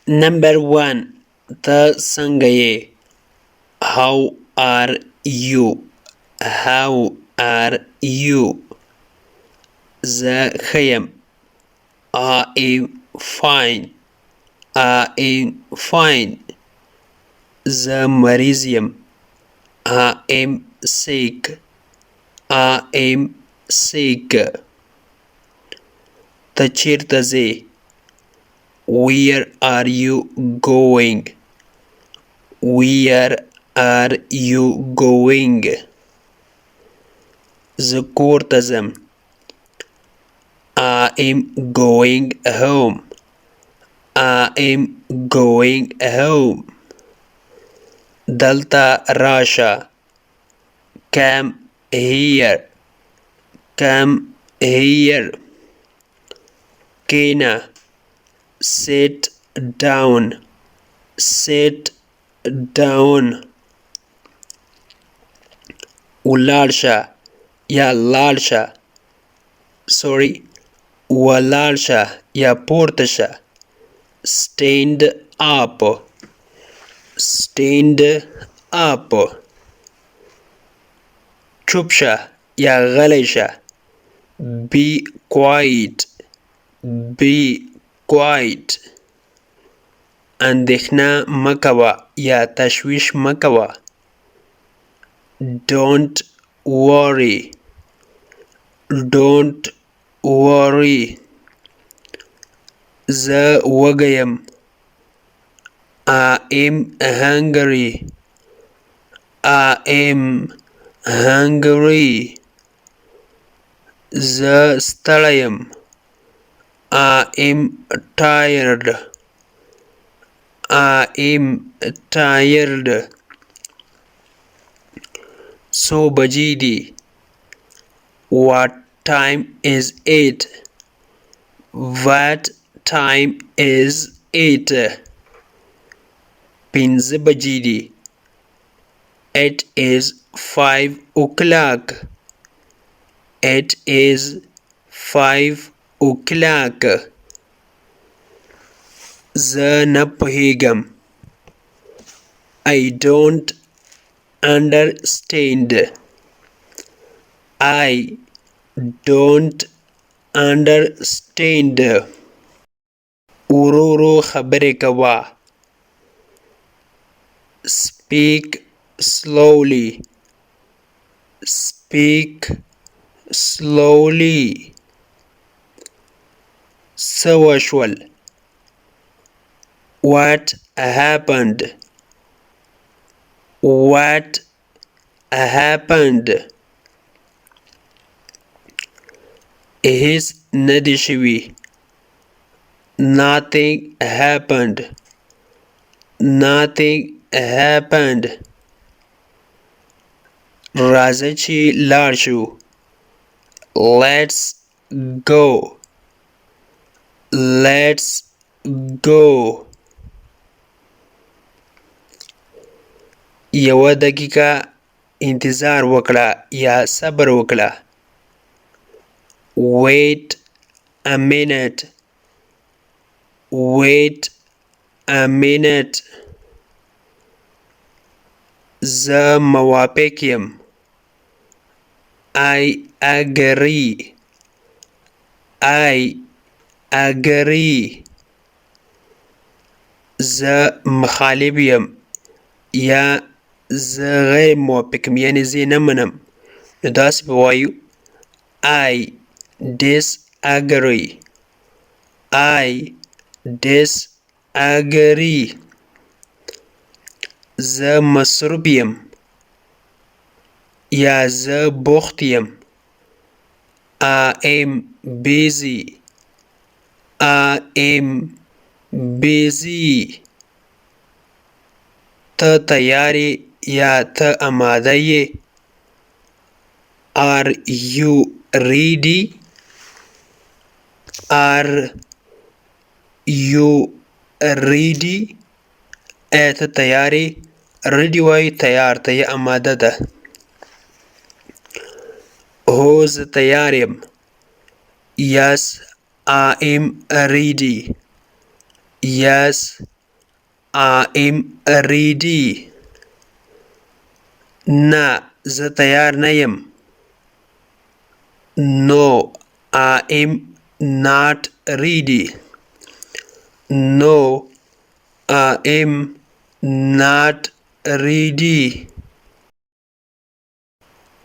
Number one, ته څنګه یې؟ How are you? How are you? زه ښه یم. I am fine. I am fine. زه مریض یم. I am sick. I am sick. ته چیرته ځې؟ Where are you going? Where are you going? زه کور ته ځم. I am going home. I am going home. دلته راشه. Come here. Come here. کینه. Sit down. Sit down. ولاړ شه یا لاړ شه. Sorry. ولاړ شه یا پورته شه. Stand up. Stand up. چوپ شه یا غلی شه. Be quiet. Be quiet. اندېښنه مه کوه یا تشویش مه کوه. Don't worry. Don't worry. زه وږی یم. I am hungry. I am hungry. زه ستړی یم. I am tired. I am tired. څو بجې دي؟ What time is it? What time is it? پنځه بجې دي. It is 5 o'clock. It is 5 o'clock. زه نه پوهیږم. I don't understand. I don't understand. ورو ورو خبرې کوه. Speak slowly. Speak slowly. څه وشول؟ What happened? What happened? هیڅ نه دي شوي. Nothing happened. Nothing happened. راځه چې لاړ شو. Let's go. Let's go. یوه دقیقه انتظار وکړه یا صبر وکړه. Wait a minute. Wait a minute. زه موافق یم. I agree. I agree. زه مخالف یم یا زه غیر موافق یم، یعنی زه نه منم. نو داسې به وایو I disagree. I disagree. زه مصروف یم یا زه بوخت یم. I am busy. I am busy. ته تیار یې یا ته آماده یې. Are you ready? Are you ready? ایا ته تیار یې؟ ready وایي تیار ته یا آماده ده. هو زه تیار یم. Yes, I am ready. Yes, I am ready. نه زه تیار نه یم. No, I am not ready. No, I am not ready.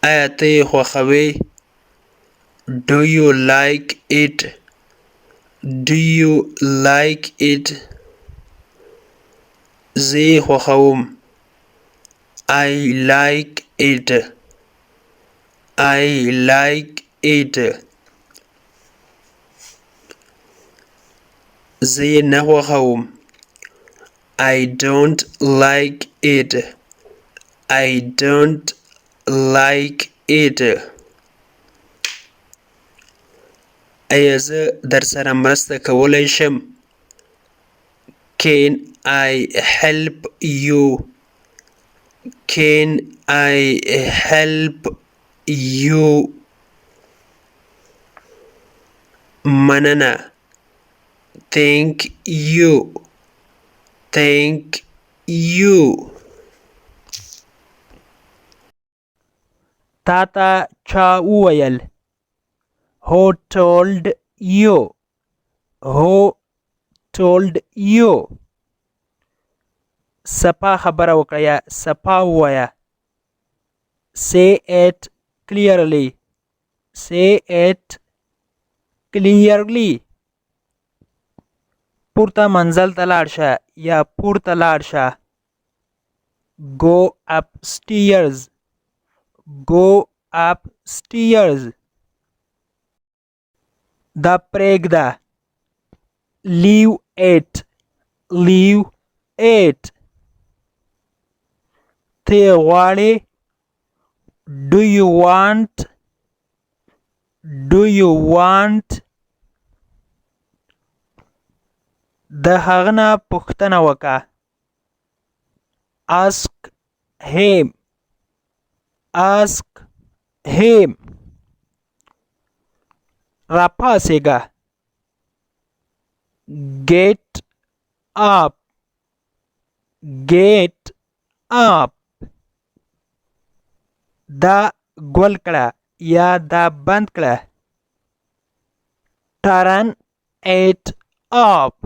آیا ته یې خوښوې؟ Do you like it? Do you like it? زه یې خوښوم. I like it. I like it. زه یې نه خوښوم. I don't like it. I don't like it. ایا زه درسره مرسته کولی شم؟ Can I help you? Can I help you? مننه. Thank you. Thank you. تا ته چا وویل؟ Who told you? Who told you? سپا خبره وکړه یا سپا ووایه. Say it clearly. Say it clearly. پورته منزل ته لاړ شه یا پورته لاړ شه. Go upstairs. Go upstairs. دا پرېږده. Leave it. Leave it. ته غواړې؟ Do you want? Do you want? د هغه نه پوښتنه وکړه. Ask him. Ask him. راپاسېږه. Get up. Get up. دا ګل کړه یا دا بند کړه. Turn it up.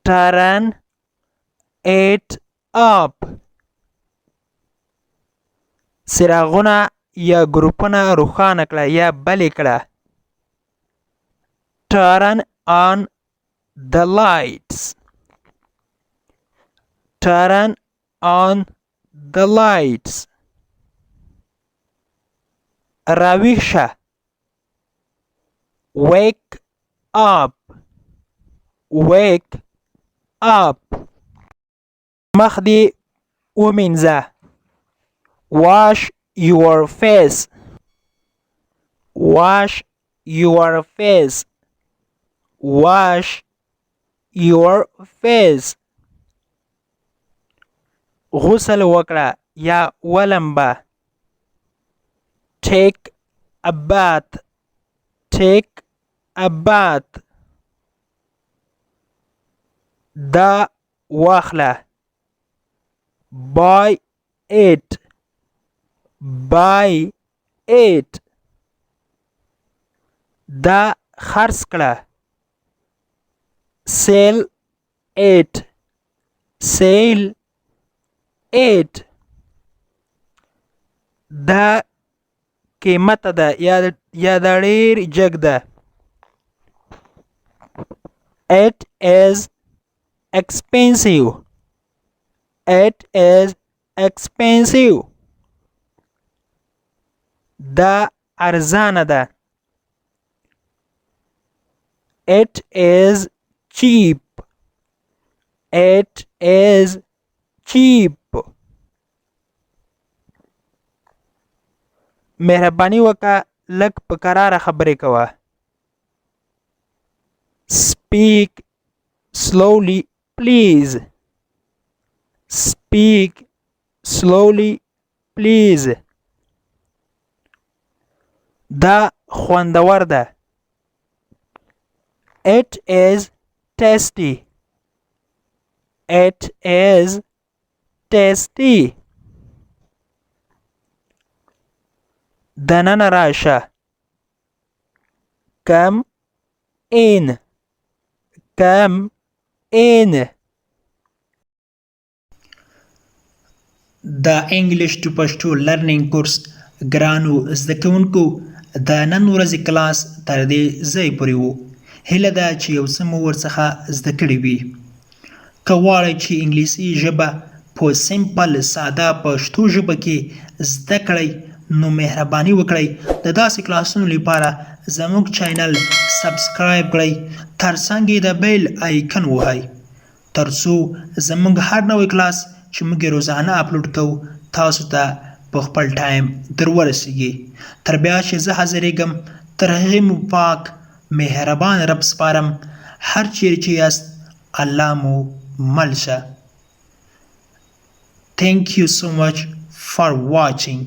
Turn it up. څراغونه یا ګروپونه روښانه کړه یا بلې کړه. Turn on the lights. Turn on the lights. راویښ شه. Wake up. Wake up. مخ دې ومینځه. Wash your face. Wash your face. Wash your face. غسل وکړه یا ولمبه. Take a bath. Take a bath. دا واخله. Buy it. Buy it. دا خرڅ کړه. Sell it. Sell it. دا قیمته ده یا دا ډېر جګ ده. It is expensive. It is expensive. دا ارزانه ده. It is cheap. It is cheap. مهرباني وکړه لږ په کراره خبرې کوه. Speak slowly please. Speak slowly please. دا خوندور ده. It is tasty. It is tasty. دننه راشه. Come in. Come in. د انګلیش ټو پښتو لرنینګ کورس ګرانو زده کوونکو د نن ورځې کلاس تر دې ځای پورې وو. هیله ده چې یو څه مو ورڅخه زده کړي وي. که غواړئ چې انګلیسي ژبه په سمپل ساده پښتو ژبه کې زده کړئ نو مهرباني وکړئ د داسې کلاسونو لپاره زموږ چینل سبسکرایب کړئ، ترڅنګ یې د بیل آیکن ووهئ ترڅو زموږ هر نوی کلاس چې موږ یې روزانه اپلوډ کوو تاسو ته په خپل ټایم در ورسیږي. تر بیا چې زه حاضرېږم تر هغې مو پاک مهربان رب سپارم. هر چیرې چې یاست الله مو مل شه. Thank you so much for watching.